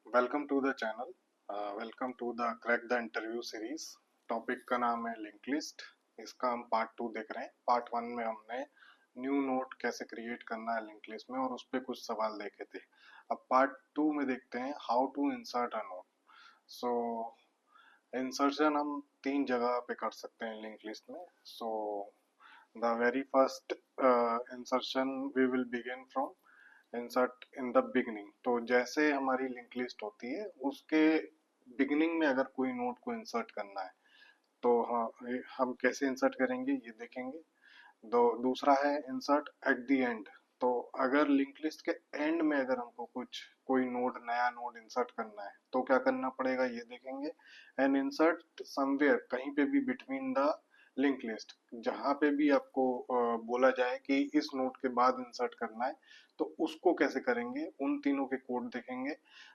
Welcome to the channel. Welcome to the crack the interview series. Topic का नाम है link list. इसका हम पार्ट 2 देख रहे हैं। पार्ट 1 में हमने न्यू नोड कैसे क्रिएट करना है लिंक लिस्ट में और उस पर कुछ सवाल देखे थे। अब पार्ट 2 में देखते हैं how to insert a node. So insertion हम 3 जगह पे कर सकते हैं लिंक लिस्ट में। So the very first insertion we will begin from insert in the beginning. तो जैसे हमारी लिंक लिस्ट होती है उसके बिगनिंग में अगर कोई नोड को इंसर्ट करना है तो हाँ, हम कैसे इंसर्ट करेंगे ये देखेंगे। दो दूसरा है इंसर्ट एट द एंड। तो अगर लिंक लिस्ट के एंड में अगर हमको कोई नोड नया नोड इंसर्ट करना है तो क्या करना पड़ेगा ये देखेंगे। एंड इंसर्ट समवेयर, कहीं पे भी बिटवीन द लिंक लिस्ट, जहाँ पे भी आपको बोला जाए कि इस नोड के बाद इंसर्ट करना है तो उसको कैसे करेंगे, उन तीनों के कोड देखेंगे।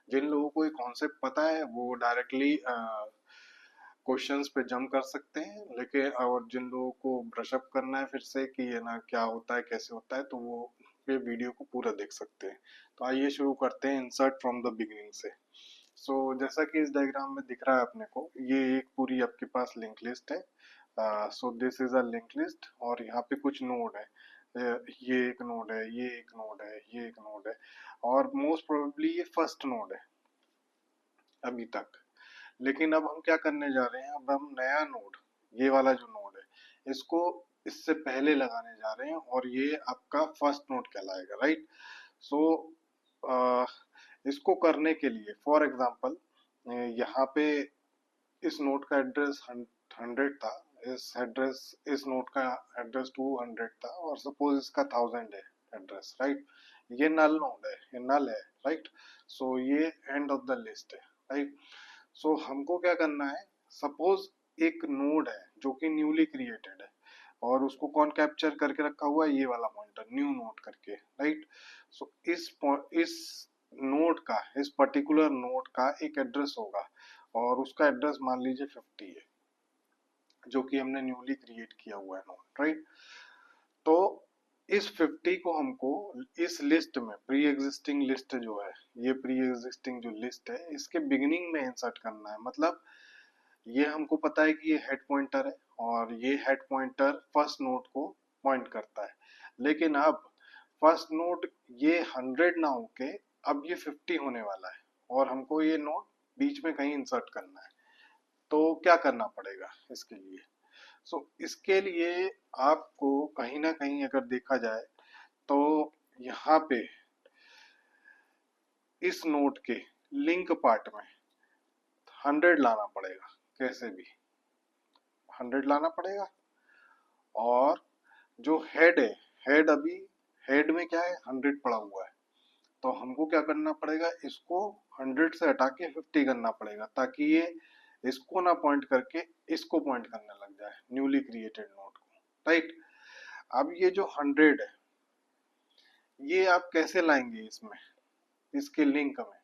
जिन लोगों को ये कॉन्सेप्ट पता है वो डायरेक्टली क्वेश्चंस पे जंप कर सकते हैं, लेकिन और जिन लोगों को ब्रशअप करना है फिर से कि ये ना क्या होता है कैसे होता है तो वो ये वीडियो को पूरा देख सकते हैं। तो आइए शुरू करते हैं इंसर्ट फ्रॉम द बिगिनिंग से। सो जैसा कि इस डायग्राम में दिख रहा है अपने को, ये एक पूरी आपके पास लिंक लिस्ट है। So this is a link list और यहाँ पे कुछ नोड है। ये एक नोड है, ये एक नोड है, ये एक नोड है और मोस्ट प्रोबेबली ये फर्स्ट नोड है अभी तक। लेकिन अब हम क्या करने जा रहे हैं, अब हम नया नोड, ये वाला जो नोड है इसको इससे पहले लगाने जा रहे हैं और ये आपका फर्स्ट नोड कहलाएगा, राइट। सो इसको करने के लिए फॉर एग्जांपल यहाँ पे इस नोड का एड्रेस 100 था, इस नोड का एड्रेस 200 था और सपोज इसका 1000 है एड्रेस, राइट। ये नल नोड है, ये नल है, राइट। सो ये एंड ऑफ द लिस्ट है, राइट। सो हमको क्या करना है, सपोज एक नोड है जो कि न्यूली क्रिएटेड है और उसको कौन कैप्चर करके रखा हुआ है, ये वाला पॉइंटर न्यू नोड करके, राइट। सो इस नोड का, इस पर्टिकुलर नोड का एक एड्रेस होगा और उसका एड्रेस मान लीजिए 50 है जो कि हमने न्यूली क्रिएट किया हुआ है नोड, राइट। तो इस 50 को हमको इस लिस्ट में, प्री एग्जिस्टिंग लिस्ट जो है, ये प्री एग्जिस्टिंग जो लिस्ट है इसके बिगिनिंग में इंसर्ट करना है। मतलब ये हमको पता है कि ये हेड पॉइंटर है और ये हेड पॉइंटर फर्स्ट नोड को पॉइंट करता है। लेकिन अब फर्स्ट नोड ये 100 ना होके अब ये 50 होने वाला है और हमको ये नोड बीच में कहीं इंसर्ट करना है। तो क्या करना पड़ेगा इसके लिए? इसके लिए आपको कहीं ना कहीं अगर देखा जाए तो यहाँ पे इस नोड के लिंक पार्ट में 100 लाना पड़ेगा, कैसे भी 100 लाना पड़ेगा। और जो हेड है, हेड अभी हेड में क्या है, 100 पड़ा हुआ है। तो हमको क्या करना पड़ेगा, इसको 100 से हटा के 50 करना पड़ेगा ताकि ये इसको ना पॉइंट करके इसको पॉइंट करने लग जाए, न्यूली क्रिएटेड नोड को, राइट। अब ये जो 100 है ये आप कैसे लाएंगे इसमें, इसके लिंक में?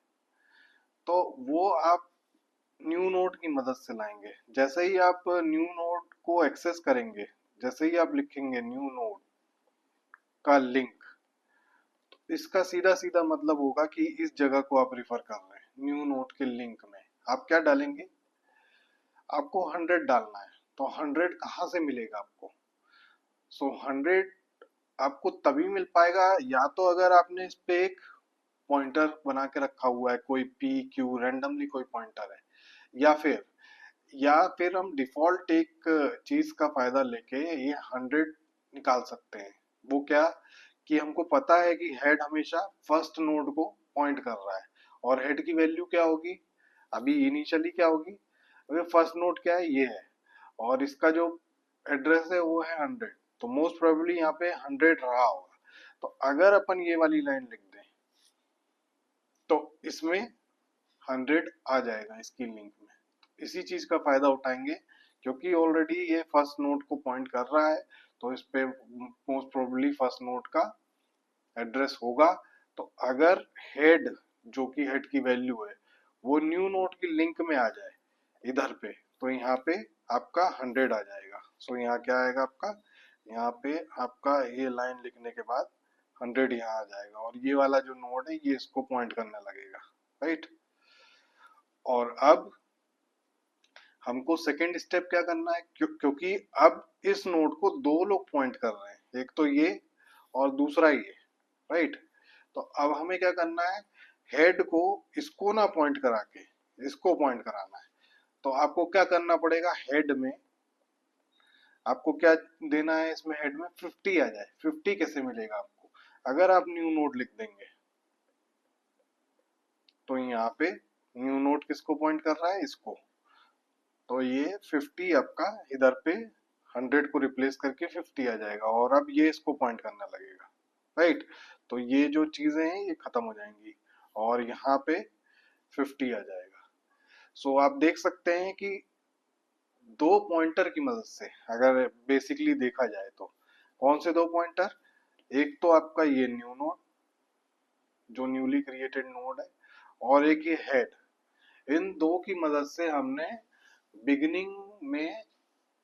तो वो आप न्यू नोड की मदद से लाएंगे। जैसे ही आप न्यू नोड को एक्सेस करेंगे, जैसे ही आप लिखेंगे न्यू नोड का लिंक, इसका सीधा सीधा मतलब होगा कि इस जगह को आप रिफर कर रहे हैं। न्यू नोड के लिंक में आप क्या डालेंगे, आपको 100 डालना है। तो 100 कहाँ से मिलेगा आपको? 100 आपको तभी मिल पाएगा या तो अगर आपने इस पे एक पॉइंटर बना के रखा हुआ है, कोई पी क्यू रैंडमली कोई पॉइंटर है, या फिर हम डिफॉल्ट एक चीज का फायदा लेके ये 100 निकाल सकते हैं। वो क्या, कि हमको पता है कि हेड हमेशा फर्स्ट नोड को पॉइंट कर रहा है और हेड की वैल्यू क्या होगी, अभी इनिशियली क्या होगी, अभी फर्स्ट नोड क्या है, ये है और इसका जो एड्रेस है वो है 100। तो मोस्ट प्रोबेबली यहाँ पे 100 रहा होगा। तो अगर अपन ये वाली लाइन लिख दें तो इसमें 100 आ जाएगा इसकी लिंक में। इसी चीज का फायदा उठाएंगे क्योंकि ऑलरेडी ये फर्स्ट नोड को पॉइंट कर रहा है तो इस पे मोस्ट प्रोबेबली फर्स्ट नोड का एड्रेस होगा। तो अगर हेड, जो कि हेड की वैल्यू है, वो न्यू नोड की लिंक में आ जाए इधर पे, तो यहाँ पे आपका 100 आ जाएगा। यहाँ क्या आएगा आपका, यहाँ पे आपका ये लाइन लिखने के बाद 100 यहाँ आ जाएगा और ये वाला जो नोड है ये इसको पॉइंट करने लगेगा, राइट। और अब हमको सेकेंड स्टेप क्या करना है, क्योंकि अब इस नोड को दो लोग पॉइंट कर रहे हैं, एक तो ये और दूसरा ये, राइट। तो अब हमें क्या करना है, हेड को इसको ना पॉइंट करा के इसको पॉइंट कराना है। तो आपको क्या करना पड़ेगा, हेड में आपको क्या देना है, इसमें हेड में 50 आ जाए। 50 कैसे मिलेगा आपको, अगर आप न्यू नोड लिख देंगे तो यहाँ पे न्यू नोड किसको पॉइंट कर रहा है, इसको। तो ये 50 आपका इधर पे 100 को रिप्लेस करके 50 आ जाएगा, और अब ये इसको पॉइंट करने लगेगा, राइट। तो ये जो चीजें हैं ये खत्म हो जाएंगी और यहाँ पे 50 आ जाएगा। सो आप देख सकते हैं कि दो पॉइंटर की मदद से, अगर बेसिकली देखा जाए तो कौन से दो पॉइंटर, एक तो आपका ये न्यू नोड जो न्यूली क्रिएटेड नोड है, और एक ये हेड, इन दो की मदद से हमने बिगिनिंग में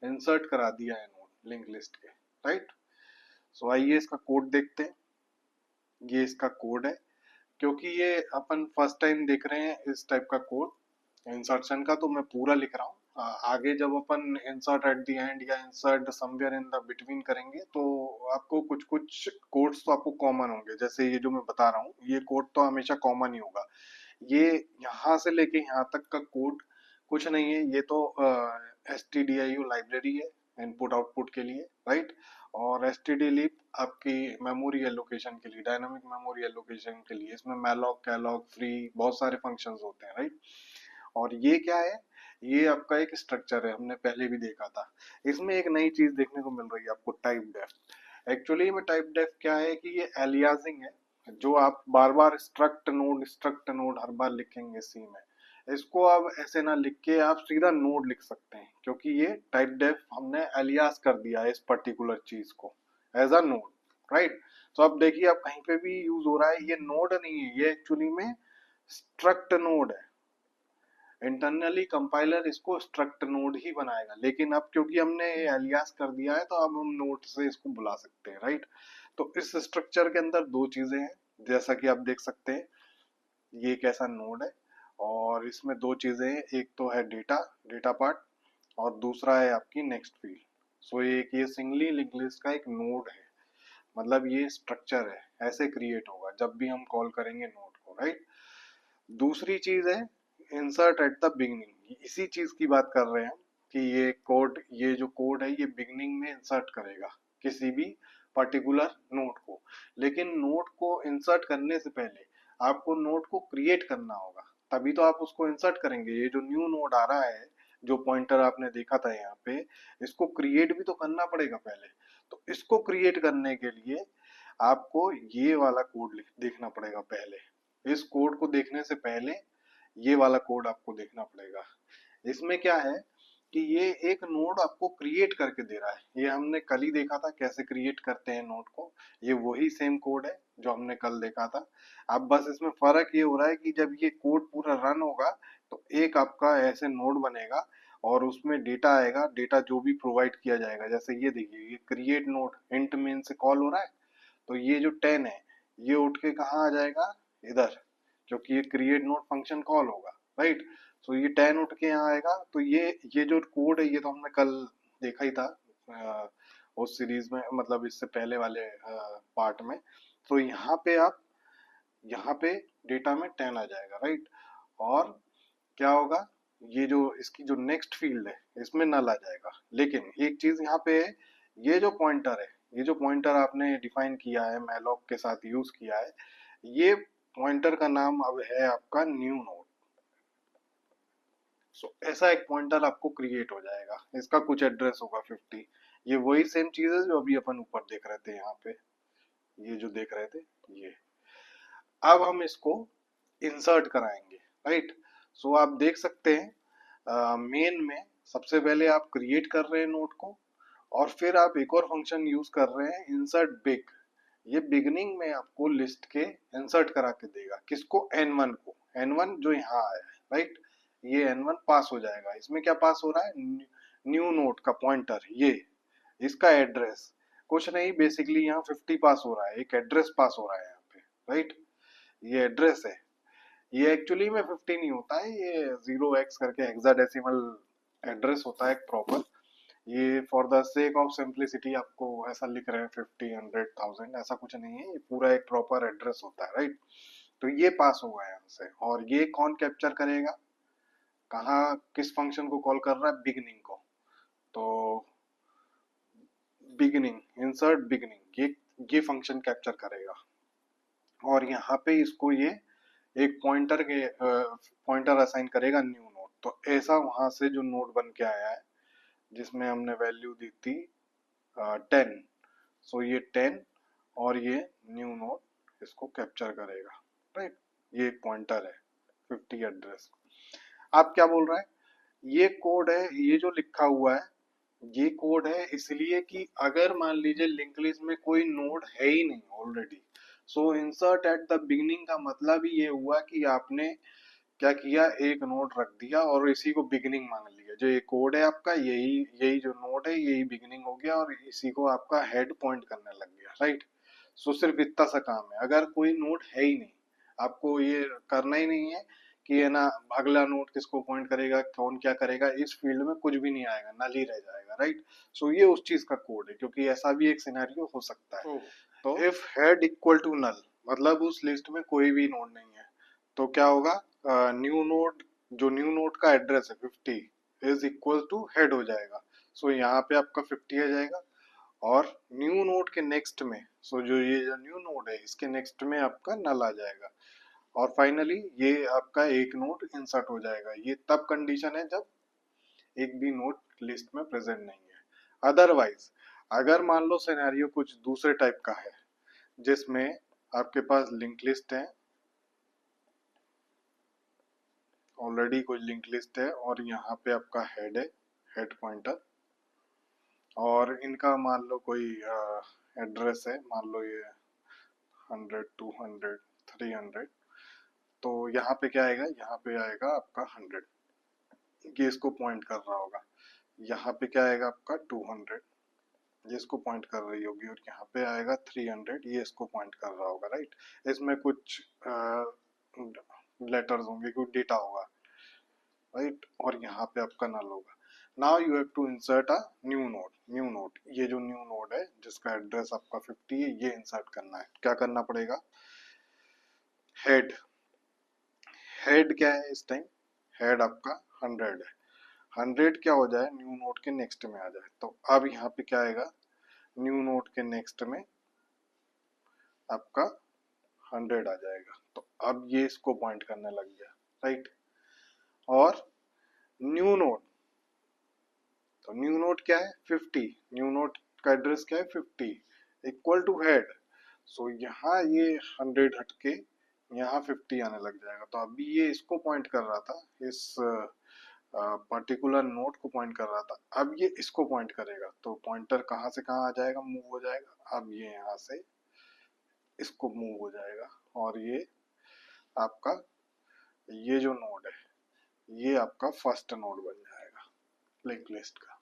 इंसर्ट करा दिया है नोड लिंक लिस्ट के, राइट। सो आइए इसका कोड देखते हैं। ये इसका कोड है, क्योंकि ये अपन फर्स्ट टाइम देख रहे हैं इस टाइप का कोड इंसर्शन का, तो मैं पूरा लिख रहा हूँ। आगे जब अपन इंसर्ट एट द एंड या insert somewhere in the between करेंगे तो आपको कुछ कुछ कोड्स तो आपको कॉमन होंगे, जैसे ये जो मैं बता रहा हूँ ये कोड तो हमेशा कॉमन ही होगा। ये यहाँ से लेके यहाँ तक का कोड कुछ नहीं है, ये तो stdio लाइब्रेरी है इनपुट आउटपुट के लिए, राइट। और stdlib आपकी मेमोरी एलोकेशन के लिए, डायनामिक मेमोरी एलोकेशन के लिए, इसमें मैलॉक कैलॉग फ्री बहुत सारे फंक्शंस होते हैं, राइट। और ये क्या है, ये आपका एक स्ट्रक्चर है, हमने पहले भी देखा था। इसमें एक नई चीज देखने को मिल रही है आपको, टाइप डेफ। एक्चुअली में टाइप डेफ क्या है कि ये एलियासिंग है, जो आप बार बार स्ट्रक्ट नोड हर बार लिखेंगे सी में, इसको आप ऐसे ना लिख के आप सीधा नोड लिख सकते हैं, क्योंकि ये टाइप डेफ हमने एलियास कर दिया है इस पर्टिकुलर चीज को एज अ नोड, राइट। तो अब देखिए आप कहीं पे भी यूज हो रहा है, ये नोड नहीं है, ये एक्चुअली में स्ट्रक्ट नोड है। इंटरनली कंपाइलर इसको स्ट्रक्ट नोड ही बनाएगा, लेकिन अब क्योंकि हमने एलियास कर दिया है तो अब हम नोड से इसको बुला सकते हैं, राइट। तो इस स्ट्रक्चर के अंदर दो चीजें हैं, जैसा कि आप देख सकते हैं ये एक ऐसा नोड है, और इसमें दो चीजें हैं, एक तो है डेटा डेटा पार्ट, और दूसरा है आपकी नेक्स्ट फील्ड। सो ये सिंगली लिंक लिस्ट का एक नोड है, मतलब ये स्ट्रक्चर है, ऐसे क्रिएट होगा जब भी हम कॉल करेंगे नोड को, राइट। दूसरी चीज है इंसर्ट एट द बिगनिंग, इसी चीज की बात कर रहे हैं हम कि ये जो कोड है ये बिगनिंग में इंसर्ट करेगा किसी भी पर्टिकुलर नोड को। लेकिन नोड को इंसर्ट करने से पहले आपको नोड को क्रिएट करना होगा, तभी तो आप उसको इंसर्ट करेंगे। ये जो न्यू नोड आ रहा है, जो पॉइंटर आपने देखा था यहाँ पे, इसको क्रिएट भी तो करना पड़ेगा पहले। तो इसको क्रिएट करने के लिए आपको ये वाला कोड देखना पड़ेगा पहले। इस कोड को देखने से पहले ये वाला कोड आपको देखना पड़ेगा। इसमें क्या है कि ये एक नोड आपको क्रिएट करके दे रहा है, ये हमने कल ही देखा था कैसे क्रिएट करते हैं नोड को। ये वही सेम कोड है जो हमने कल देखा था। अब बस इसमें फर्क ये हो रहा है कि जब ये कोड पूरा रन होगा तो एक आपका ऐसे नोड बनेगा और उसमें डेटा आएगा, डेटा जो भी प्रोवाइड किया जाएगा। जैसे ये देखिए, ये क्रिएट नोड इंट मेन से कॉल हो रहा है, तो ये जो 10 है ये उठ के कहाँ आ जाएगा, इधर, क्योंकि ये क्रिएट नोड फंक्शन कॉल होगा, राइट। तो ये 10 उठ के यहाँ आएगा। तो ये जो कोड है ये तो हमने कल देखा ही था उस सीरीज में, मतलब इससे पहले वाले पार्ट में। तो यहाँ पे डेटा में 10 आ जाएगा, राइट। और क्या होगा, ये जो इसकी जो नेक्स्ट फील्ड है इसमें नल आ जाएगा। लेकिन एक चीज यहाँ पे है, ये जो पॉइंटर है, ये जो पॉइंटर आपने डिफाइन किया है मैलॉक के साथ यूज किया है, ये पॉइंटर का नाम अब है आपका न्यू नोड। सो ऐसा एक पॉइंटर आपको क्रिएट हो जाएगा, इसका कुछ एड्रेस होगा 50। ये वही सेम चीज है जो अभी अपन ऊपर देख रहे थे, यहाँ पे ये जो देख रहे थे ये। अब हम इसको इंसर्ट कराएंगे, राइट। सो आप देख सकते हैं मेन में सबसे पहले आप क्रिएट कर रहे हैं नोड को, और फिर आप एक और फंक्शन यूज कर रहे हैं इंसर्ट बिग। ये बिगनिंग में आपको लिस्ट के इंसर्ट करा के देगा, किसको, n1 को, n1 जो यहाँ आया है, राइट। ये n1 पास हो जाएगा। इसमें क्या पास हो रहा है, न्यू नोड का पॉइंटर, ये इसका एड्रेस कुछ नहीं, बेसिकली यहाँ 50 पास हो रहा है, एक एड्रेस पास हो रहा है यहाँ पे, राइट। ये एड्रेस है, ये एक्चुअली में 50 नहीं होता है, ये 0x करके हेक्साडेसिमल एड्रेस होता है एक प्रॉपर। ये for the sake of simplicity आपको ऐसा लिख रहे हैं 50, 100, 1000, ऐसा कुछ नहीं है, ये पूरा एक प्रॉपर एड्रेस होता है, राइट। तो ये पास होगा यहाँ से, और ये कौन कैप्चर करेगा, कहाँ किस फंक्शन को कॉल कर रहा है, बिगनिंग को। तो बिगनिंग, इंसर्ट बिगनिंग, ये फंक्शन कैप्चर करेगा, और यहाँ पे इसको ये एक पॉइंटर असाइन करेगा न्यू नोड। तो ऐसा वहां से जो नोड बन के आया है जिसमें हमने वैल्यू दी थी 10, सो ये 10 और ये न्यू नोड इसको कैप्चर करेगा, राइट। ये एक पॉइंटर है 50 एड्रेस। आप क्या बोल रहा है, ये कोड है, ये जो लिखा हुआ है ये कोड है इसलिए कि अगर मान लीजिए लिंक लिस्ट में कोई नोड है ही नहीं already, so insert at the beginning का मतलब ही ये हुआ कि आपने क्या किया, एक नोड रख दिया और इसी को बिगिनिंग मान लिया। जो ये कोड है आपका, यही यही जो नोड है यही बिगिनिंग हो गया और इसी को आपका हेड पॉइंट करने लग गया, राइट। सो सिर्फ इतना सा काम है, अगर कोई नोड है ही नहीं, आपको ये करना ही नहीं है कि है ना अगला नोड किसको पॉइंट करेगा, कौन क्या करेगा, इस फील्ड में कुछ भी नहीं आएगा, नल ही रह जाएगा, राइट। सो ये उस चीज का कोड है, क्योंकि ऐसा भी एक सिनेरियो हो सकता है। तो if head equal to null मतलब उस लिस्ट में कोई भी नोड नहीं है, तो क्या होगा, न्यू नोड, जो न्यू नोड का एड्रेस है 50 इज इक्वल टू हेड हो जाएगा। सो यहाँ पे आपका 50 आ जाएगा, और न्यू नोड के नेक्स्ट में, सो जो ये जो न्यू नोड है इसके नेक्स्ट में आपका नल आ जाएगा, और फाइनली ये आपका एक नोड इंसर्ट हो जाएगा। ये तब कंडीशन है जब एक भी नोड लिस्ट में प्रेजेंट नहीं है। अदरवाइज अगर मान लो सिनेरियो कुछ दूसरे टाइप का है, जिसमें आपके पास लिंक लिस्ट है, ऑलरेडी कोई लिंक लिस्ट है और यहाँ पे आपका हेड है, हेड पॉइंटर, और इनका मान लो कोई एड्रेस है, मान लो ये 100, 200, 300, तो यहाँ पे क्या आएगा, यहाँ पे आएगा आपका 100, ये इसको पॉइंट कर रहा होगा। यहाँ पे क्या आएगा आपका 200, ये इसको पॉइंट कर रही होगी, और यहाँ पे आएगा 300, ये इसको पॉइंट कर रहा होगा, राइट। इसमें कुछ लेटर्स होंगे, कुछ डेटा होगा, राइट, और यहाँ पे आपका नल होगा। Now you have to insert a new node, ये जो न्यू नोड है जिसका एड्रेस आपका 50 है, ये इंसर्ट करना है। क्या करना पड़ेगा, हेड, हेड क्या है इस टाइम, हेड आपका 100 है, 100 क्या हो जाए, न्यू नोड के नेक्स्ट में आ जाए। तो अब यहाँ पे क्या आएगा, न्यू नोड के नेक्स्ट में आपका 100 आ जाएगा, तो अब ये इसको पॉइंट करने लग गया, राइट। और न्यू नोड, तो न्यू नोड क्या है 50, न्यू नोड का एड्रेस क्या है 50 इक्वल टू हेड, सो यहाँ ये 100 हटके यहाँ 50 आने लग जाएगा। तो अभी ये इसको पॉइंट कर रहा था, इस पर्टिकुलर नोड को पॉइंट कर रहा था, अब ये इसको पॉइंट करेगा, तो पॉइंटर कहाँ से कहाँ आ जाएगा, मूव हो जाएगा। अब ये यहाँ से इसको मूव हो जाएगा, और ये आपका ये जो नोड है ये आपका फर्स्ट नोड बन जाएगा लिंक लिस्ट का।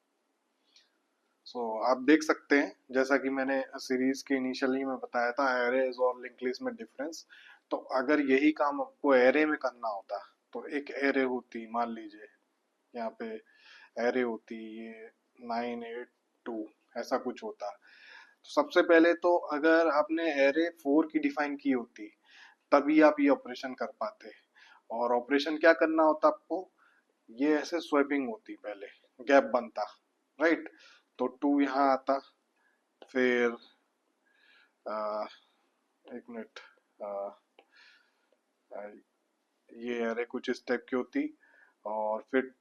आप देख सकते हैं, जैसा कि मैंने सीरीज के इनिशियली में बताया था एरेज और लिंक लिस्ट में डिफरेंस। तो अगर यही काम आपको एरे में करना होता तो एक एरे होती, मान लीजिए यहाँ पे एरे होती ये 982 ऐसा कुछ होता। तो सबसे पहले तो अगर आपने एरे 4 की डिफाइन की होती तभी आप ये ऑपरेशन कर पाते, और ऑपरेशन क्या करना होता आपको, ये ऐसे स्वैपिंग होती, पहले गैप बनता, राइट। तो 2 यहाँ आता, फिर एक मिनट, ये अरे कुछ इस टाइप की होती, और फिर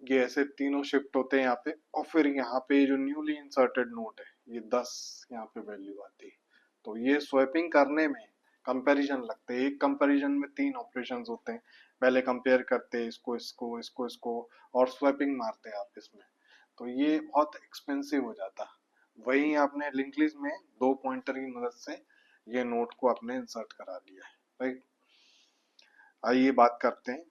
ये ऐसे तीनों शिफ्ट होते हैं यहाँ पे, और फिर यहाँ पे जो न्यूली इंसर्टेड नोट है ये 10 यहाँ पे वैल्यू आती। तो ये स्वैपिंग करने में कंपैरिजन लगते हैं, एक कंपैरिजन में 3 ऑपरेशंस होते हैं, पहले कंपेयर करते हैं इसको इसको इसको इसको, और स्वैपिंग मारते हैं आप इसमें, तो ये बहुत एक्सपेंसिव हो जाता। वहीं आपने लिंक लिस्ट में 2 पॉइंटर की मदद से ये नोट को आपने इंसर्ट करा दिया है, राइट। आइए बात करते हैं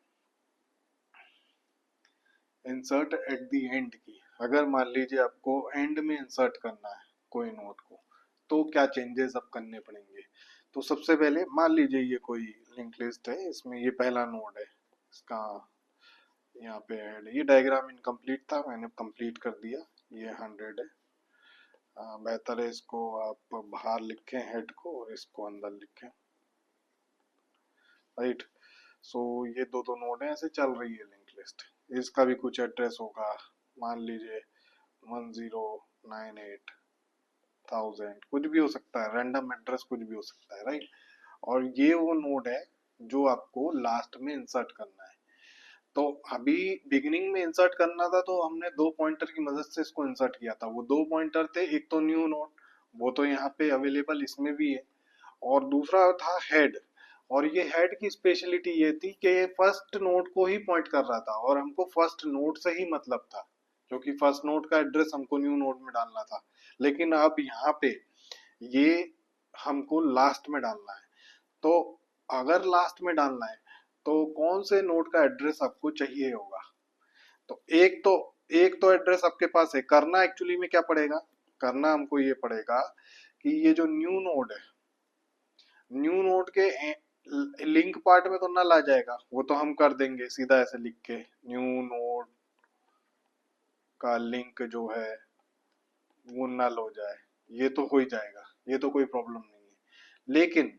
इंसर्ट एट द एंड की। अगर मान लीजिए आपको एंड में इंसर्ट करना है कोई नोट को, तो क्या चेंजेस अब करने पड़ेंगे। तो सबसे पहले मान लीजिए ये कोई लिंक लिस्ट है, इसमें ये पहला नोड है इसका, यहाँ पे हेड। ये डायग्राम इनकम्प्लीट था, मैंने कंप्लीट कर दिया। ये 100 है। बेहतर है इसको आप बाहर लिखें हेड को और इसको अंदर लिखें, राइट। सो ये दो नोड है, ऐसे चल रही है लिंक लिस्ट। इसका भी कुछ एड्रेस होगा, मान लीजिए 1098,000, कुछ भी हो सकता है, रैंडम एड्रेस कुछ भी हो सकता है, राइट। और ये वो नोड है जो आपको लास्ट में इंसर्ट करना है। तो अभी बिगिनिंग में इंसर्ट करना था तो हमने दो पॉइंटर की मदद से इसको इंसर्ट किया था। वो दो पॉइंटर थे, एक तो न्यू नोड, वो तो यहाँ पे अवेलेबल इसमें भी है, और दूसरा था हेड। और ये हेड की स्पेशलिटी ये थी कि ये फर्स्ट नोड को ही पॉइंट कर रहा था, और हमको फर्स्ट नोड से ही मतलब था, क्योंकि फर्स्ट नोड का एड्रेस हमको न्यू नोड में डालना था। लेकिन अब यहाँ पे ये हमको लास्ट में डालना है। तो अगर लास्ट में डालना है तो कौन से नोड का एड्रेस आपको चाहिए होगा? तो एक तो एड्रेस आपके पास है। करना एक्चुअली में क्या पड़ेगा? करना हमको ये पड़ेगा कि ये जो न्यू नोड है, न्यू नोड के लिंक पार्ट में तो नल आ जाएगा, वो तो हम कर देंगे सीधा ऐसे लिख के, न्यू नोड का लिंक जो है वो नल हो जाए, ये तो हो ही जाएगा, ये तो कोई प्रॉब्लम नहीं है। लेकिन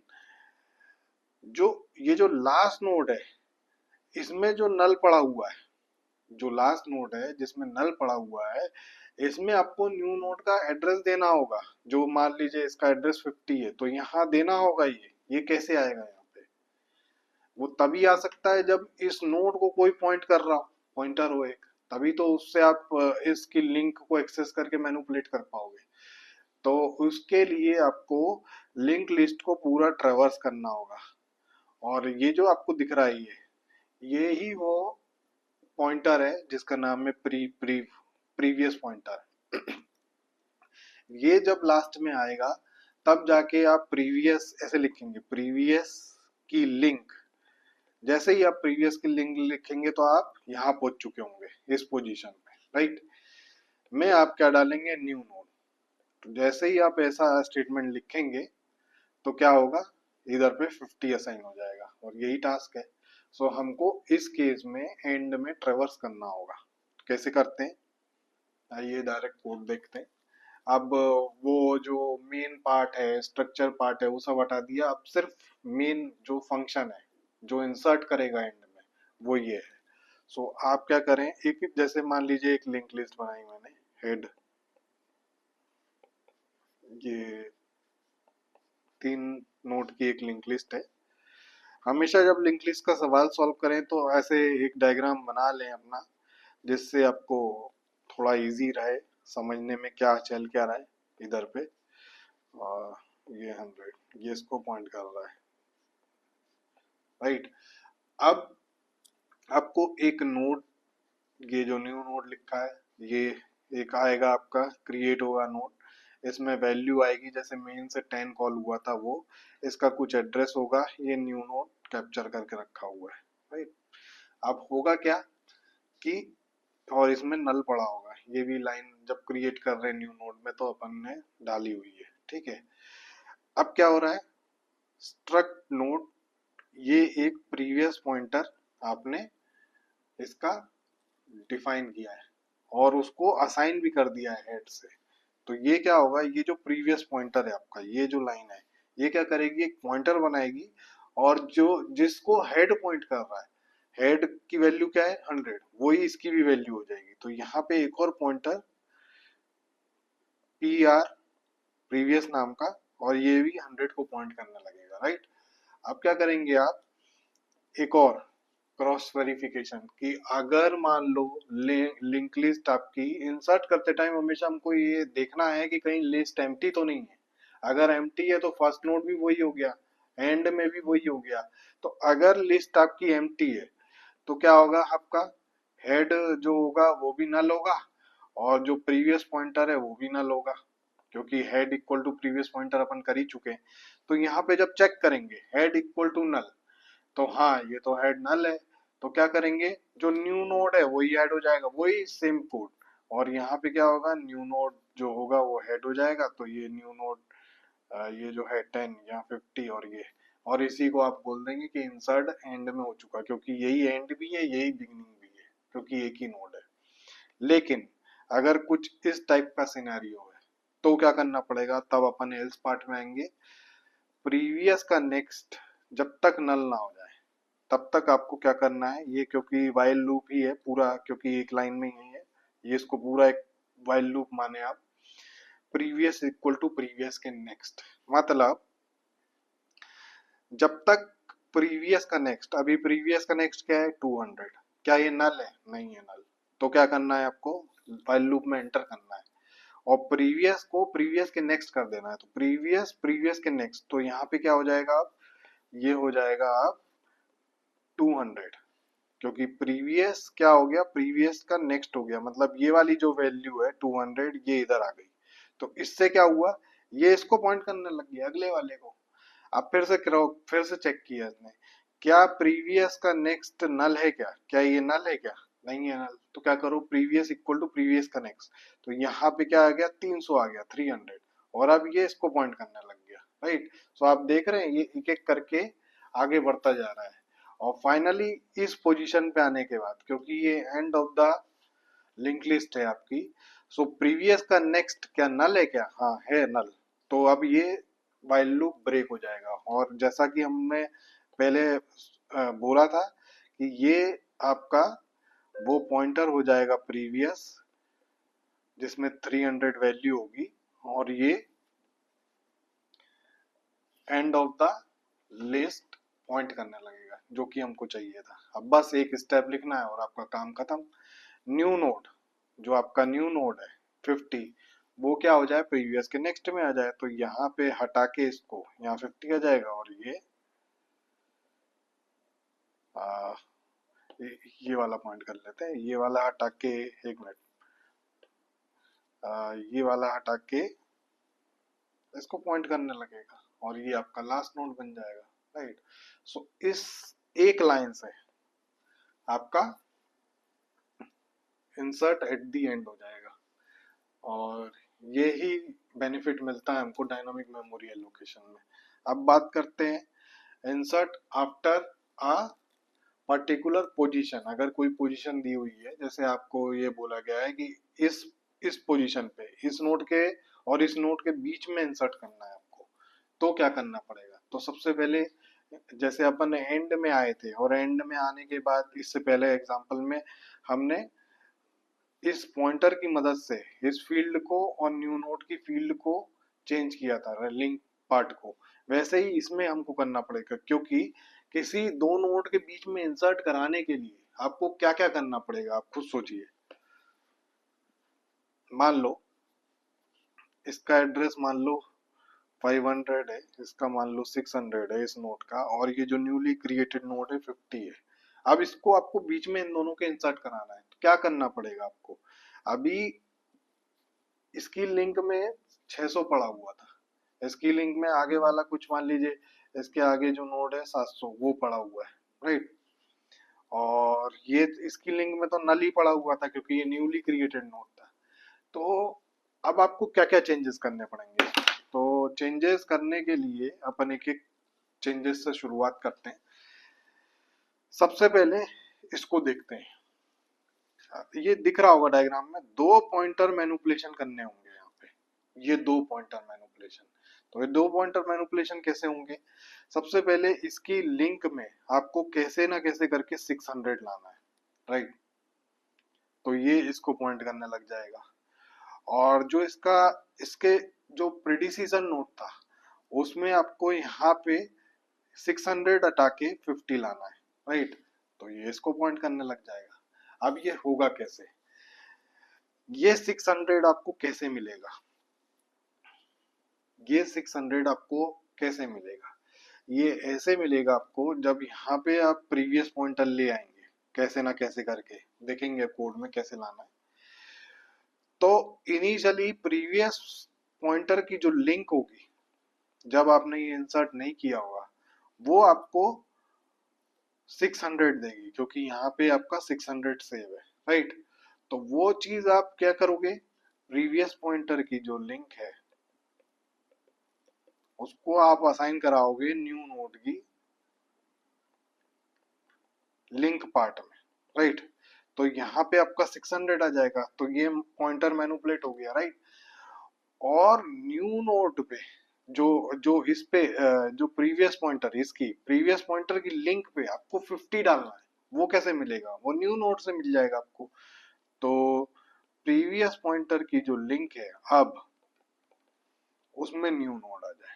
जो ये जो लास्ट नोड है, इसमें जो नल पड़ा हुआ है, जो लास्ट नोड है जिसमें नल पड़ा हुआ है, इसमें आपको न्यू नोड का एड्रेस देना होगा। जो मान लीजिए इसका एड्रेस 50 है, तो यहाँ देना होगा। ये कैसे आएगा यहाँ पे? वो तभी आ सकता है जब इस नोड को कोई पॉइंट कर रहा हो, पॉइंटर हो एक, तभी तो उससे आप इसकी लिंक को एक्सेस करके मैनिपुलेट कर पाओगे। तो उसके लिए आपको लिंक लिस्ट को पूरा ट्रेवर्स करना होगा। और ये जो आपको दिख रहा है, ये ही वो पॉइंटर है जिसका नाम है प्रीवियस पॉइंटर। ये जब लास्ट में आएगा तब जाके आप प्रीवियस ऐसे लिखेंगे, प्रीवियस की लिंक। जैसे ही आप प्रीवियस की लिंक लिखेंगे तो आप यहाँ पहुंच चुके होंगे इस पोजीशन में, राइट। में आप क्या डालेंगे? New node. तो जैसे ही आप ऐसा स्टेटमेंट लिखेंगे तो क्या होगा? इधर पे 50 असाइन हो जाएगा, और यही टास्क है। सो हमको इस केस में एंड में ट्रेवर्स करना होगा। कैसे करते हैं, आइए डायरेक्ट कोड देखते हैं। अब वो जो मेन पार्ट है, स्ट्रक्चर पार्ट है, वो सब हटा दिया। अब सिर्फ मेन जो फंक्शन है जो इंसर्ट करेगा एंड में, वो ये है। सो आप क्या करें, एक जैसे मान लीजिए एक लिंक लिस्ट बनाई मैंने, हेड, ये 3 नोड की एक लिंक लिस्ट है। हमेशा जब लिंक लिस्ट का सवाल सॉल्व करें तो ऐसे एक डायग्राम बना लें अपना, जिससे आपको थोड़ा इजी रहे समझने में क्या चल क्या रहा है इधर पे। ये 100, ये इसको पॉइंट कर रहा है, राइट। अब आपको एक नोड, ये जो न्यू नोड लिखा है, ये एक आएगा आपका, क्रिएट होगा नोड। इसमें वैल्यू आएगी, जैसे मेन से 10 कॉल हुआ था वो, इसका कुछ एड्रेस होगा, ये न्यू नोड कैप्चर करके रखा हुआ है, राइट। अब होगा क्या कि, और इसमें नल पड़ा होगा, ये भी लाइन जब क्रिएट कर रहे हैं न्यू नोड में तो अपन ने डाली हुई है, ठीक है। अब क्या हो रहा है, स्ट्रक्ट नोड, ये एक प्रीवियस पॉइंटर आपने इसका डिफाइन किया है और उसको असाइन भी कर दिया है हेड से। तो ये क्या होगा, ये जो प्रीवियस पॉइंटर है आपका, ये जो लाइन है, ये क्या करेगी, एक पॉइंटर बनाएगी, और जो जिसको हेड पॉइंट कर रहा है, हेड की वैल्यू क्या है 100, वही इसकी भी वैल्यू हो जाएगी। तो यहाँ पे एक और पॉइंटर पी आर प्रीवियस नाम का, और ये भी 100 को पॉइंट करने लगेगा, राइट। अब क्या करेंगे आप, एक और क्रॉस वेरिफिकेशन, कि अगर मान लो लिंक लिस्ट आपकी इंसर्ट करते टाइम हमेशा हमको ये देखना है कि कहीं लिस्ट एम्प्टी तो नहीं है। अगर एम्प्टी है तो फर्स्ट नोड भी वही हो गया, एंड में भी वही हो गया। तो अगर लिस्ट आपकी एम्प्टी है तो क्या होगा, आपका हेड जो होगा वो भी नल होगा, और जो प्रीवियस पॉइंटर है वो भी नल होगा, क्योंकि head equal to previous pointer अपन कर ही चुके हैं। तो यहाँ पे जब चेक करेंगे हेड इक्वल टू नल, तो हाँ ये तो हेड नल है, तो क्या करेंगे, जो न्यू नोड है वही ऐड हो जाएगा, वही सेम कोड। और यहाँ पे क्या होगा, न्यू नोड जो होगा वो हेड हो जाएगा, तो ये न्यू नोड, ये जो है 10 या 50, और ये, और इसी को आप बोल देंगे कि इंसर्ट एंड में हो चुका, क्योंकि यही एंड भी है यही बिगिनिंग भी है, क्योंकि एक ही नोड है। लेकिन अगर कुछ इस टाइप का सिनेरियो है तो क्या करना पड़ेगा, तब अपन एल्स पार्ट में आएंगे। प्रीवियस का नेक्स्ट जब तक नल ना हो जाए तब तक आपको क्या करना है, ये क्योंकि वाइल लूप ही है पूरा, क्योंकि एक लाइन में ही है ये, इसको पूरा एक वाइल लूप माने आप। प्रीवियस इक्वल टू प्रीवियस के नेक्स्ट, मतलब जब तक प्रीवियस का नेक्स्ट, अभी प्रीवियस का नेक्स्ट क्या है 200, क्या ये नल है, नहीं है नल, तो क्या करना है आपको, वाइल लूप में एंटर करना है और प्रीवियस को प्रीवियस के नेक्स्ट कर देना है। तो प्रीवियस प्रीवियस के नेक्स्ट, तो यहाँ पे क्या हो जाएगा, आप ये हो जाएगा आप 200, क्योंकि प्रीवियस क्या हो गया, प्रीवियस का नेक्स्ट हो गया, मतलब ये वाली जो वैल्यू है 200 ये इधर आ गई। तो इससे क्या हुआ, ये इसको पॉइंट करने लग गया अगले वाले को। अब फिर से करो, फिर से चेक किया इसने, क्या प्रीवियस का नेक्स्ट नल है, क्या ये नल है, क्या नहीं है नल, तो क्या करो प्रीवियस इक्वल टू प्रीवियस का नेक्स्ट, तो यहाँ पे क्या आ गया 300 आ गया 300, और अब ये इसको पॉइंट करने लग गया, राइट। सो आप देख रहे हैं ये एक एक करके आगे बढ़ता जा रहा है, और फाइनली इस पोजीशन पे आने के बाद, क्योंकि ये end of the linked list है आपकी, सो प्रीवियस का नेक्स्ट क्या नल है, क्या हाँ है नल, तो अब ये वाइल लूप ब्रेक हो जाएगा। और जैसा कि हमने पहले बोला था कि ये आपका वो पॉइंटर हो जाएगा प्रीवियस जिसमें 300 वैल्यू होगी, और ये end of the list point करने लगेगा, जो कि हमको चाहिए था। अब बस एक स्टेप लिखना है और आपका काम खत्म। न्यू नोड, जो आपका न्यू नोड है 50, वो क्या हो जाए प्रीवियस के नेक्स्ट में आ जाए, तो यहाँ पे हटा के इसको यहाँ 50 आ जाएगा, और आ, ये वाला पॉइंट कर लेते हैं, ये वाला हटा के, एक मिनट, ये वाला हटा के इसको पॉइंट करने लगेगा, और ये आपका लास्ट नोड बन जाएगा, राइट। सो इस एक लाइन से आपका इंसर्ट एट दी एंड हो जाएगा, और ये ही बेनिफिट मिलता है हमको डायनामिक मेमोरी एलोकेशन में। अब बात करते हैं insert after a particular position. अगर कोई पोजीशन दी हुई है, जैसे आपको ये बोला गया है कि इस पोजीशन पे इस नोड के और इस नोड के बीच में इंसर्ट करना है आपको, तो क्या करना पड़ेगा, तो सबसे पहले जैसे अपन एंड में आए थे, और एंड में आने के बाद इससे पहले एग्जांपल में हमने इस पॉइंटर की मदद से इस फील्ड को और न्यू नोड की फील्ड को चेंज किया था, लिंक पार्ट को, वैसे ही इसमें हमको करना पड़ेगा, क्योंकि किसी दो नोड के बीच में इंसर्ट कराने के लिए आपको क्या क्या करना पड़ेगा, आप खुद सोचिए। मान लो इसका एड्रेस मान लो 500 है, इसका मान लो 600 है इस नोड का, और ये जो न्यूली क्रिएटेड नोड है 50 है। अब इसको आपको बीच में इन दोनों के इंसर्ट कराना है, तो क्या करना पड़ेगा आपको, अभी इसकी लिंक में 600 पड़ा हुआ था, इसकी लिंक में आगे वाला कुछ मान लीजिए, इसके आगे जो नोड है 700 वो पड़ा हुआ है, राइट। और ये इसकी लिंक में तो नल ही पड़ा हुआ था, क्योंकि ये न्यूली क्रिएटेड नोड था। तो अब आपको क्या क्या चेंजेस करने पड़ेंगे, तो चेंजेस करने के लिए अपन एक एक चेंजेस से शुरुआत करते हैं। सबसे पहले इसको देखते हैं, ये दिख रहा होगा डायग्राम में, दो पॉइंटर मैनिपुलेशन करने होंगे यहाँ पे, ये दो पॉइंटर मैनिपुलेशन। तो ये दो पॉइंटर मैनिपुलेशन कैसे होंगे, सबसे पहले इसकी लिंक में आपको कैसे ना कैसे करके 600 लाना है, राइट। तो ये इसको पॉइंट करने लग जाएगा, और जो इसका इसके जो प्रीडिसीजर नोड था उसमें आपको यहाँ पे 600 हटा के 50 लाना है, राइट। तो ये इसको पॉइंट करने लग जाएगा। अब ये होगा कैसे, ये 600 आपको कैसे मिलेगा, ये 600 आपको कैसे मिलेगा, ये ऐसे मिलेगा आपको जब यहाँ पे आप प्रीवियस पॉइंटर ले आएंगे, कैसे ना कैसे करके देखेंगे कोड में कैसे लाना है। तो इनिशियली प्रीवियस पॉइंटर की जो लिंक होगी, जब आपने ये इंसर्ट नहीं किया होगा, वो आपको 600 देगी, क्योंकि यहाँ पे आपका 600 सेव है, राइट। तो वो चीज आप क्या करोगे, प्रीवियस पॉइंटर की जो लिंक है उसको आप असाइन कराओगे न्यू नोड की लिंक पार्ट में, राइट। तो यहाँ पे आपका 600 आ जाएगा, तो ये पॉइंटर मैनिपुलेट हो गया, राइट। और न्यू नोड पे जो जो इस पे जो प्रीवियस पॉइंटर, इसकी प्रीवियस पॉइंटर की लिंक पे आपको 50 डालना है। वो कैसे मिलेगा? वो न्यू नोड से मिल जाएगा आपको। तो प्रीवियस पॉइंटर की जो लिंक है अब उसमें न्यू नोड आ जाए।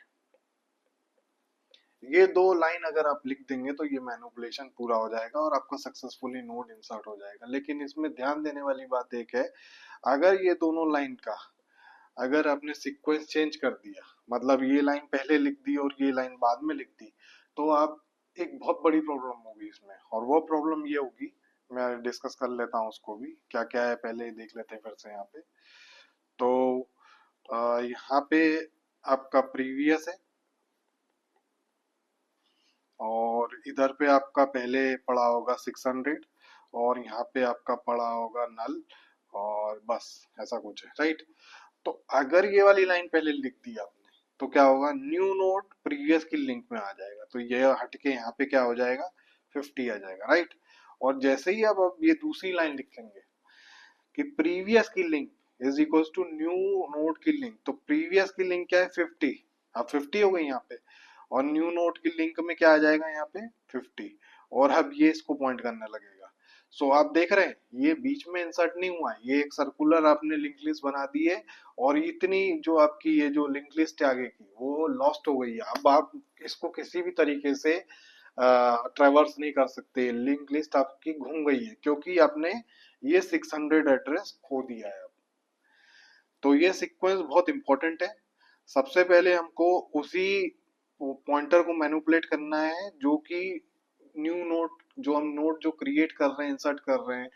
ये दो लाइन अगर आप लिख देंगे तो ये मैनिपुलेशन पूरा हो जाएगा और आपका सक्सेसफुली नोड इंसर्ट हो जाएगा। लेकिन इसमें ध्यान देने वाली बात एक है, अगर ये दोनों लाइन का अगर आपने सीक्वेंस चेंज कर दिया, मतलब ये लाइन पहले लिख दी और ये लाइन बाद में लिख दी, तो आप एक बहुत बड़ी प्रॉब्लम होगी इसमें। और वो प्रॉब्लम ये होगी, मैं डिस्कस कर लेता हूँ उसको भी, क्या क्या है पहले देख लेते हैं फिर से यहाँ पे। तो यहाँ पे आपका प्रीवियस है और इधर पे आपका पहले पड़ा होगा 600 और यहाँ पे आपका पड़ा होगा नल, और बस ऐसा कुछ है, राइट। तो अगर ये वाली लाइन पहले लिख दी आपने तो क्या होगा, न्यू नोड प्रीवियस की लिंक में आ जाएगा, तो ये हटके यहाँ पे क्या हो जाएगा, 50 आ जाएगा, राइट। और जैसे ही अब ये दूसरी लाइन लिखेंगे कि प्रीवियस की link is equal to new node की लिंक, तो प्रीवियस की लिंक क्या है, 50। अब 50 हो गई यहाँ पे, और न्यू नोड की लिंक में क्या आ जाएगा यहाँ पे, 50। और अब ये इसको पॉइंट करने लगेगा। सो आप देख रहे हैं ये बीच में इंसर्ट नहीं हुआ है, ये एक सर्कुलर आपने लिंक लिस्ट बना दी है, और इतनी जो आपकी ये जो लिंक लिस्ट है आगे की वो लॉस्ट हो गई है। अब आप इसको किसी भी तरीके से ट्रेवर्स नहीं कर सकते, लिंक लिस्ट आपकी घूम गई है क्योंकि आपने ये 600 एड्रेस खो दिया है। तो ये सीक्वेंस बहुत इंपॉर्टेंट है। सबसे पहले हमको उसी पॉइंटर को मैनिपुलेट करना है जो कि न्यू नोड, जो हम नोड जो क्रिएट कर रहे हैं, इंसर्ट कर रहे हैं,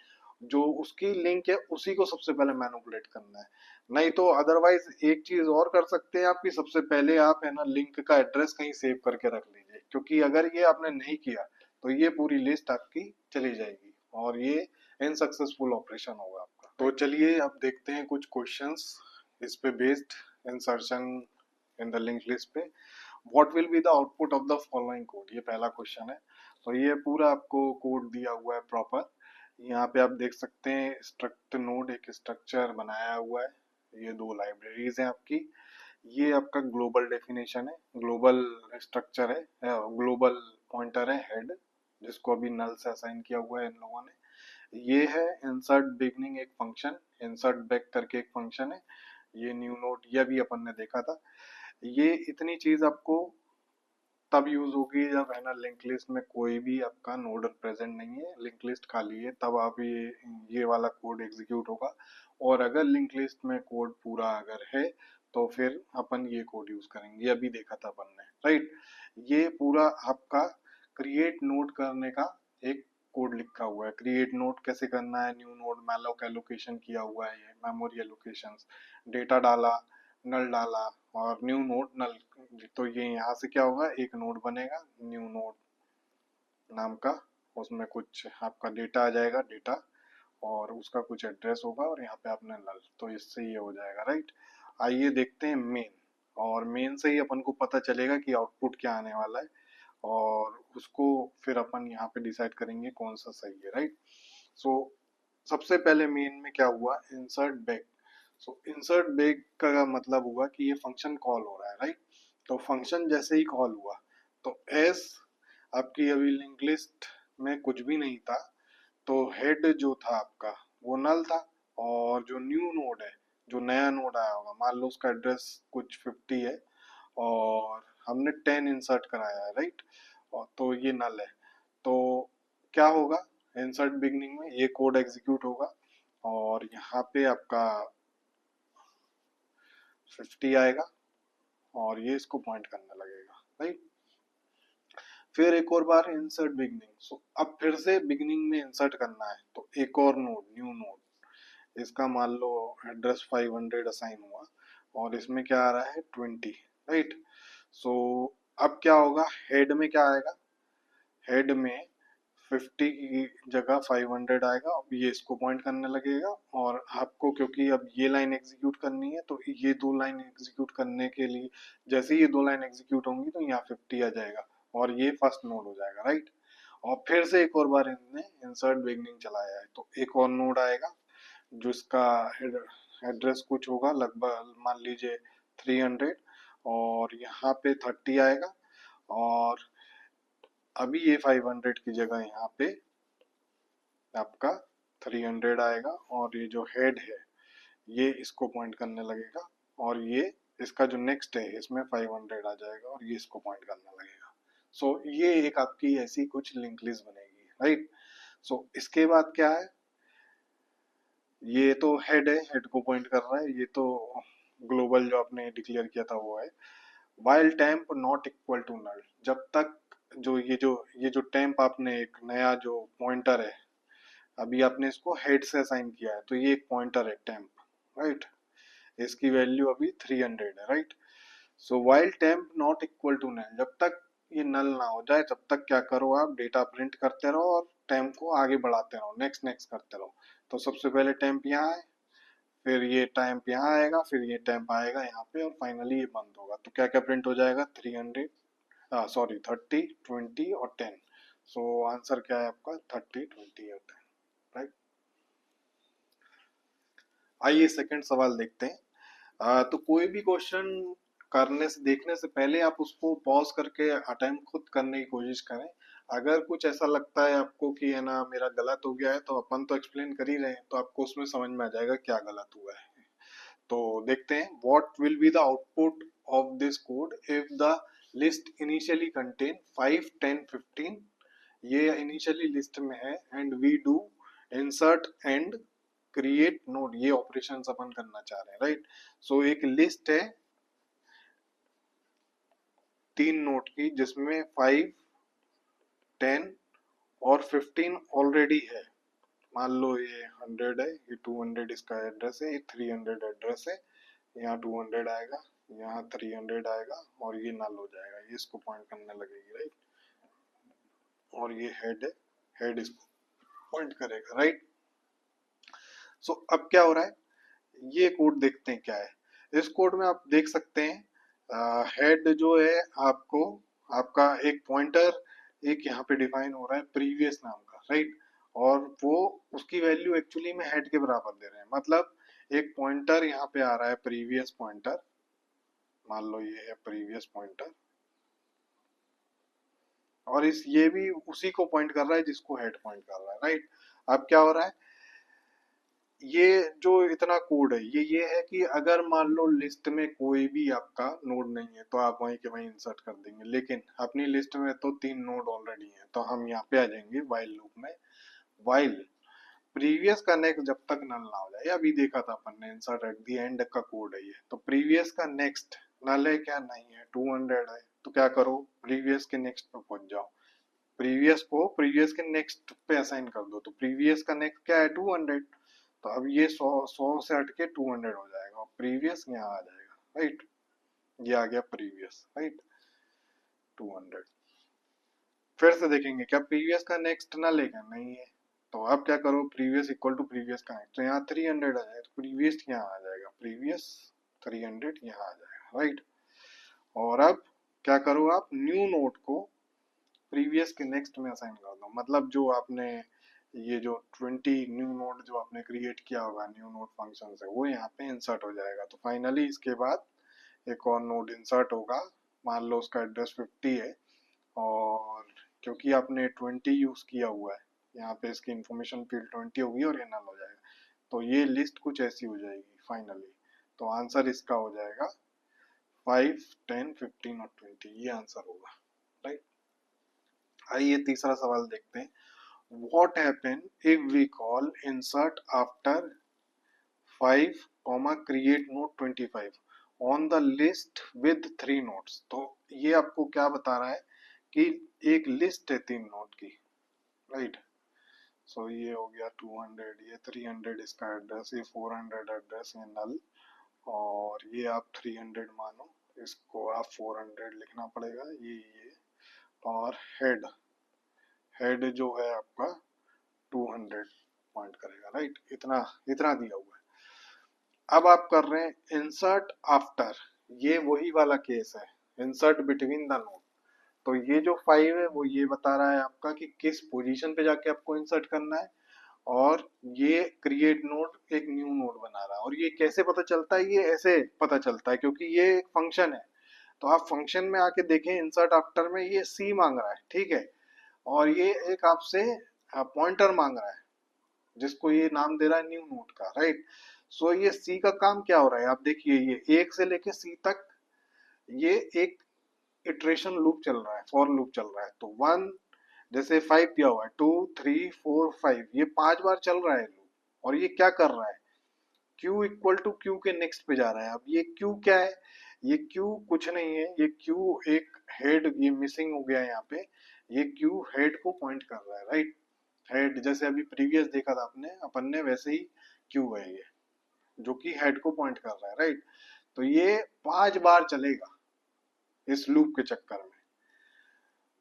जो उसकी लिंक है उसी को सबसे पहले मैनिपुलेट करना है। नहीं तो अदरवाइज एक चीज और कर सकते हैं आप कि सबसे पहले आप है ना लिंक का एड्रेस कहीं सेव करके रख लीजिए, क्योंकि अगर ये आपने नहीं किया तो ये पूरी लिस्ट आपकी चली जाएगी और ये इनसक्सेसफुल ऑपरेशन होगा आपका। तो चलिए अब देखते हैं कुछ क्वेश्चंस इस पे based, insertion in the linked list पे। What will be the output of the following code, ये पहला क्वेश्चन है। तो ये पूरा आपको कोड दिया हुआ है प्रॉपर। यहाँ पे आप देख सकते हैं स्ट्रक्ट नोड एक स्ट्रक्चर बनाया हुआ है, ये दो लाइब्रेरीज हैं आपकी। ये आपका ग्लोबल डेफिनेशन है, ग्लोबल स्ट्रक्चर है, ग्लोबल पॉइंटर है हेड, जिसको अभी नल से असाइन किया हुआ है इन लोगों ने। ये है इंसर्ट बिगनिंग एक फंक्शन, इंसर्ट बैक करके एक फंक्शन है। ये न्यू नोड ये भी अपन ने देखा था। ये इतनी चीज आपको तब यूज होगी जब है ना लिंक लिस्ट में कोई भी आपका नोड प्रेजेंट नहीं है, लिंक लिस्ट खाली है, तब आप ये वाला कोड एग्जीक्यूट होगा। और अगर लिंक लिस्ट में कोड पूरा अगर है तो फिर अपन ये कोड यूज करेंगे, ये अभी देखा था अपन ने, राइट। ये पूरा आपका क्रिएट नोड करने का एक कोड लिखा हुआ है। क्रिएट नोड कैसे करना है, न्यू नोड मैलोक एलोकेशन किया हुआ है, ये मेमोरी एलोकेशंस, डेटा डाला, नल डाला और न्यू नोड नल। तो ये यहाँ से क्या होगा, एक नोड बनेगा न्यू नोड नाम का, उसमें कुछ आपका डेटा आ जाएगा, डेटा और उसका कुछ एड्रेस होगा और यहाँ पे आपने नल, तो इससे ये हो जाएगा, राइट। आइए देखते हैं मेन, और मेन से ही अपन को पता चलेगा कि आउटपुट क्या आने वाला है, और उसको फिर अपन यहाँ पे डिसाइड करेंगे कौन सा सही है, राइट। सो सबसे पहले मेन में क्या हुआ, इंसर्ट बैक। सो इंसर्ट बैक का मतलब हुआ कि ये फंक्शन कॉल हो रहा है, राइट। तो फंक्शन जैसे ही कॉल हुआ तो एस आपकी अभी लिंक लिस्ट में कुछ भी नहीं था, तो हेड जो था आपका वो नल था, और जो न्यू नोड है, जो नया नोड आया होगा, मान लो उसका एड्रेस कुछ 50 है और हमने 10 इंसर्ट कराया है, राइट। और तो ये नल है, तो क्या होगा, इंसर्ट बिगनिंग में ये कोड एग्जीक्यूट होगा और यहाँ पे आपका 50 आएगा और ये इसको पॉइंट करने लगेगा, राइट। फिर एक और बार इंसर्ट बिगनिंग, सो अब फिर से बिगनिंग में इंसर्ट करना है, तो एक और नोड न्यू नोड, इसका मान लो एड्रेस 500 असाइन हुआ और इसमें क्या आ रहा है 20, राइट। सो अब क्या होगा, हेड में क्या आएगा, हेड में 50 की जगह 500 आएगा, अब ये इसको पॉइंट करने लगेगा। और आपको क्योंकि अब ये लाइन एग्जीक्यूट करनी है तो ये दो लाइन एग्जीक्यूट करने के लिए जैसे ही ये दो लाइन एग्जीक्यूट होंगी तो यहाँ 50 आ जाएगा और ये फर्स्ट नोड हो जाएगा, राइट। और फिर से एक और बार इन्होंने इंसर्ट बिगनिंग चलाया है तो एक और नोड आएगा जिसका एड्रेस कुछ होगा लगभग मान लीजिए 300 और यहाँ पे 30 आएगा। और अभी ये 500 की जगह यहाँ पे आपका 300 आएगा और ये जो हेड है ये इसको पॉइंट करने लगेगा और ये इसका जो नेक्स्ट है इसमें 500 आ जाएगा और ये इसको पॉइंट करने लगेगा। सो ये एक आपकी ऐसी कुछ लिंक लिस्ट बनेगी, राइट। सो इसके बाद क्या है, ये तो हेड है, हेड को पॉइंट कर रहा है, ये तो ग्लोबल जो आपने डिक्लेयर किया था वो है। While temp not equal to null, जब तक जो टेम्प आपने एक नया जो पॉइंटर है अभी आपने इसको हेड से असाइन किया है तो ये एक पॉइंटर है टेम्प, राइट। इसकी वैल्यू अभी 300 है, right. So while temp not equal to null, जब तक ये नल ना हो जाए तब तक क्या करो आप डेटा प्रिंट करते रहो और टेम्प को आगे बढ़ाते रहो, नेक्स्ट नेक्स्ट करते रहो। तो सबसे पहले टेम्प यहाँ है, फिर ये टेम्प यहाँ आएगा, फिर ये टेम्प आएगा यहाँ पे और फाइनली ये बंद होगा। तो क्या क्या प्रिंट हो जाएगा 300 सॉरी 30 20 और 10। सो आंसर क्या है आपका 30 20 और 10, राइट। आइए सेकंड सवाल देखते हैं। तो कोई भी क्वेश्चन करने से देखने से पहले आप उसको पॉज करके अटेम्प्ट खुद करने की कोशिश करें। अगर कुछ ऐसा लगता है आपको कि है ना मेरा गलत हो गया है तो अपन तो एक्सप्लेन कर ही रहे हैं तो आपको उसमें समझ में आ जाएगा क्या गलत हुआ है। तो देखते हैं what will be the output of this code if the list initially contain 5 10 15। ये इनिशियली लिस्ट में है and we do insert and create node, ये ऑपरेशन अपन करना चाह रहे हैं, राइट। सो एक लिस्ट है 3 नोड की जिसमें 5 10 और 15 ऑलरेडी है। मान लो ये 100 है, ये 200 इसका एड्रेस है, ये 300 एड्रेस है, यहाँ 200 आएगा, यहाँ 300 आएगा और ये नल हो जाएगा, ये इसको पॉइंट करने लगेगी, राइट। और ये हेड है, हेड इसको पॉइंट करेगा, राइट। सो अब क्या हो रहा है, ये कोड देखते हैं क्या है। इस कोड में आप देख सकते हैं हेड जो है आपको आपका एक पॉइंटर एक यहाँ पे डिफाइन हो रहा है प्रीवियस नाम का, राइट। और वो उसकी वैल्यू एक्चुअली में हेड के बराबर दे रहे हैं, मतलब एक पॉइंटर यहाँ पे आ रहा है प्रीवियस पॉइंटर, मान लो ये है प्रीवियस पॉइंटर और इस ये भी उसी को पॉइंट कर रहा है जिसको हेड पॉइंट कर रहा है, राइट। अब क्या हो रहा है, ये जो इतना कोड है ये है कि अगर मान लो लिस्ट में कोई भी आपका नोड नहीं है तो आप वहीं के वहीं इंसर्ट कर देंगे, लेकिन अपनी लिस्ट में तो 3 नोड ऑलरेडी हैं तो हम यहाँ पे आ जाएंगे वाइल लूप में। वाइल प्रीवियस का नेक्स्ट जब तक नल ना हो जाए, अभी देखा था अपन ने इंसर्ट एट द एंड का कोड है ये, तो प्रीवियस का नेक्स्ट नल है क्या, नहीं है, 200 है तो क्या करो प्रीवियस के नेक्स्ट पे पहुंच जाओ, प्रीवियस को प्रीवियस के नेक्स्ट पे असाइन कर दो। तो प्रीवियस का नेक्स्ट क्या है 200, तो अब ये 100 से हट के 200 हो जाएगा और प्रीवियस यहाँ आ जाएगा, राइट। ये आ गया प्रीवियस, राइट 200। फिर से देखेंगे क्या प्रीवियस का नेक्स्ट ना लेगा, नहीं है, तो अब क्या करो प्रीवियस इक्वल टू प्रीवियस का नेक्स्ट, तो यहाँ 300 आ जाएगा तो प्रीवियस यहाँ आ जाएगा, प्रीवियस 300 यहाँ आ जाएगा, राइट। और अब क्या करो आप न्यू नोड को प्रीवियस के नेक्स्ट में असाइन कर दो, मतलब जो आपने ये जो 20 न्यू नोड जो आपने क्रिएट किया होगा न्यू नोड फंक्शन से वो यहाँ पे इंसर्ट हो जाएगा। तो फाइनली इसके बाद एक और नोड इंसर्ट होगा, मान लो उसका एड्रेस 50 है और क्योंकि आपने 20 यूज किया हुआ है यहाँ पे इसकी इंफॉर्मेशन फील्ड 20 होगी और ये नल हो जाएगा, तो ये लिस्ट कुछ ऐसी हो जाएगी फाइनली। तो आंसर इसका हो जाएगा 5 10 15 और 20, ये आंसर होगा, राइट। आइए तीसरा सवाल देखते हैं। What happen if we call insert after 5, create node 25 on the list with 3 nodes? तो ये आपको क्या बता रहा है कि एक लिस्ट है 3 नोड की, राइट। सो ये हो गया 200, ये 300 इसका एड्रेस, ये 400 एड्रेस, ये नल और ये आप 300 मानो, इसको आप 400 लिखना पड़ेगा, ये और हेड हेड जो है आपका 200 पॉइंट करेगा, राइट। इतना इतना दिया हुआ है। अब आप कर रहे हैं इंसर्ट आफ्टर, ये वही वाला केस है, इंसर्ट बिटवीन द नोड। तो ये जो 5 है वो ये बता रहा है आपका कि किस पोजीशन पे जाके आपको इंसर्ट करना है, और ये क्रिएट नोड एक न्यू नोड बना रहा है। और ये कैसे पता चलता है, ये ऐसे पता चलता है क्योंकि ये एक फंक्शन है। तो आप फंक्शन में आके देखें, इंसर्ट आफ्टर में ये सी मांग रहा है, ठीक है, और ये एक आपसे पॉइंटर मांग रहा है जिसको ये नाम दे रहा है न्यू नोड का, राइट। सो ये सी का काम क्या हो रहा है, आप देखिए ये एक से लेके सी तक ये एक इटरेशन लूप चल रहा है, फॉर लूप चल रहा है। तो 1, जैसे 5 दिया हुआ है, 2 3 4 5, ये 5 बार चल रहा है लूप। और ये क्या कर रहा है, Q इक्वल टू Q के नेक्स्ट पे जा रहा है। अब ये Q क्या है, ये Q कुछ नहीं है, ये Q एक हेड, ये मिसिंग हो गया है यहाँ पे, ये Q हेड को पॉइंट कर रहा है, राइट। हेड जैसे अभी प्रीवियस देखा था आपने अपन ने, वैसे ही Q है ये, जो कि हेड को पॉइंट कर रहा है, राइट। तो ये 5 बार चलेगा इस लूप के चक्कर में।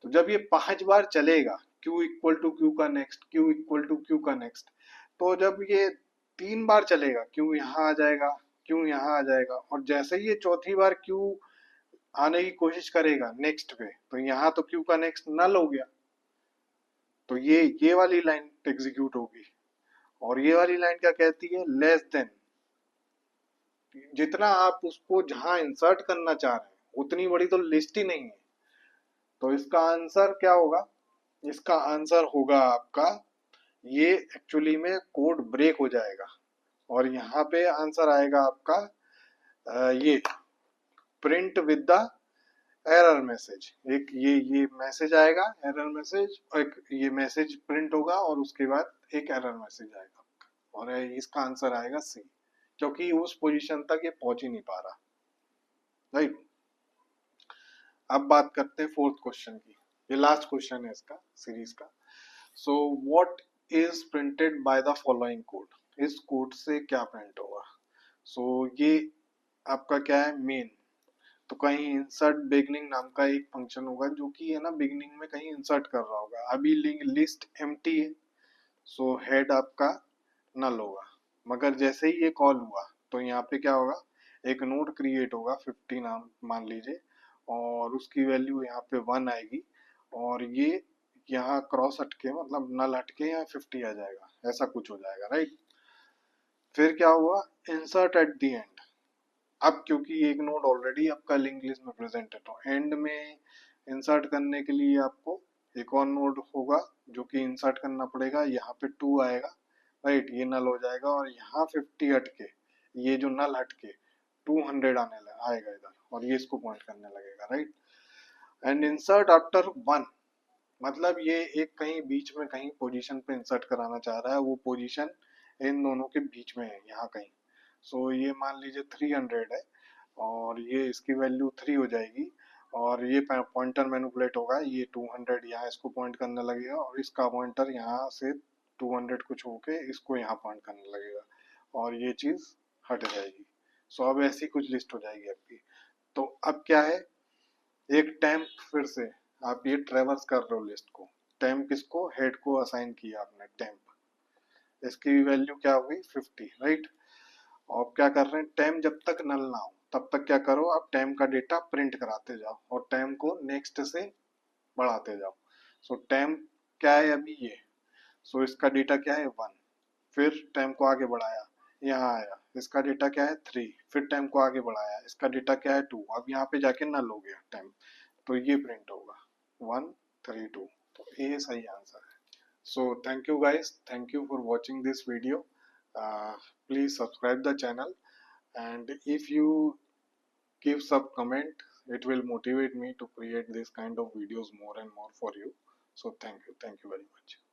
तो जब ये 5 बार चलेगा, Q इक्वल टू Q का next, Q equal to Q का नेक्स्ट, तो जब ये 3 बार चलेगा, Q यहाँ आ जाएगा, Q यहाँ आ जाएगा, और जैसे ही ये चौथी बार Q आने की कोशिश करेगा नेक्स्ट पे, तो यहाँ तो Q का नेक्स्ट नल हो गया। तो ये वाली लाइन एग्जीक्यूट होगी। और ये वाली लाइन क्या कहती है, लेस देन, जितना आप उसको जहां इंसर्ट करना चाह रहे हैं उतनी बड़ी तो लिस्ट ही नहीं है। तो इसका आंसर क्या होगा, इसका आंसर होगा आपका, ये एक्चुअली में कोड ब्रेक हो जाएगा, और यहाँ पे आंसर आएगा आपका ये print with the error message. एक ये मैसेज आएगा, एरर मैसेज, और एक ये मैसेज प्रिंट होगा, और उसके बाद एक एरर मैसेज आएगा, और इसका आंसर आएगा सी, क्योंकि उस पोजीशन तक ये पहुंच ही नहीं पा रहा, राइट। अब बात करते हैं फोर्थ क्वेश्चन की, ये लास्ट क्वेश्चन है इसका सीरीज का। So what is printed by the following code, इस कोड से क्या प्रिंट होगा। सो ये आपका क्या है, मेन। तो कहीं इंसर्ट बिगनिंग नाम का एक फंक्शन होगा जो कि है ना बिगनिंग में कहीं इंसर्ट कर रहा होगा। अभी लिस्ट एम्प्टी है, सो हेड आपका नल होगा। मगर जैसे ही ये कॉल हुआ तो यहाँ पे क्या होगा, एक नोड क्रिएट होगा 50 नाम मान लीजिए, और उसकी वैल्यू यहाँ पे 1 आएगी, और ये यहाँ क्रॉस हटके मतलब नल हटके यहाँ 50 आ जाएगा, ऐसा कुछ हो जाएगा, राइट। फिर क्या हुआ, इंसर्ट एट द एंड। अब क्योंकि एक नोड ऑलरेडी आपका लिंक लिस्ट में प्रेजेंट है, तो एंड में इंसर्ट करने के लिए आपको एक और नोड होगा जो कि इंसर्ट करना पड़ेगा। यहाँ पे 2 आएगा, राइट, ये नल हो जाएगा, और यहाँ 50 हटके, ये जो नल हटके 200 आएगा इधर, और ये इसको पॉइंट करने लगेगा, राइट। एंड इंसर्ट आफ्टर 1, मतलब ये एक कहीं बीच में कहीं पोजीशन पे इंसर्ट कराना चाह रहा है, वो पोजीशन इन दोनों के बीच में है यहाँ कहीं। सो ये मान लीजिए 300 है, और ये इसकी वैल्यू 3 हो जाएगी, और ये पॉइंटर मैनिपुलेट होगा, ये 200 यहाँ इसको पॉइंट करने लगेगा, और इसका पॉइंटर यहाँ से 200 कुछ होके इसको यहाँ पॉइंट करने लगेगा, और ये चीज हट जाएगी। सो अब ऐसी कुछ लिस्ट हो जाएगी आपकी। तो अब क्या है, एक टेम्प, फिर से आप ये ट्रेवर्स कर रहे हो लिस्ट को, टेम्प किसको, हेड को असाइन किया आपने टेम्प, इसकी वैल्यू क्या हुई 50, राइट। और क्या कर रहे हैं, टाइम जब तक नल ना हो तब तक क्या करो, आप टाइम का डेटा प्रिंट कराते जाओ, और टाइम को नेक्स्ट से बढ़ाते जाओ। सो टाइम क्या है अभी ये, सो इसका डेटा क्या है 1, फिर टाइम को आगे बढ़ाया, यहाँ आया, इसका डेटा क्या है 3, फिर टाइम को आगे बढ़ाया, इसका डेटा क्या है 2, अब यहाँ पे जाके नल हो गया टाइम, तो ये प्रिंट होगा 1 3 2। तो ये सही आंसर है। So thank you guys. Thank you for watching this video. Please subscribe the channel, and if you give some comment, it will motivate me to create this kind of videos more and more for you. So thank you. Thank you very much.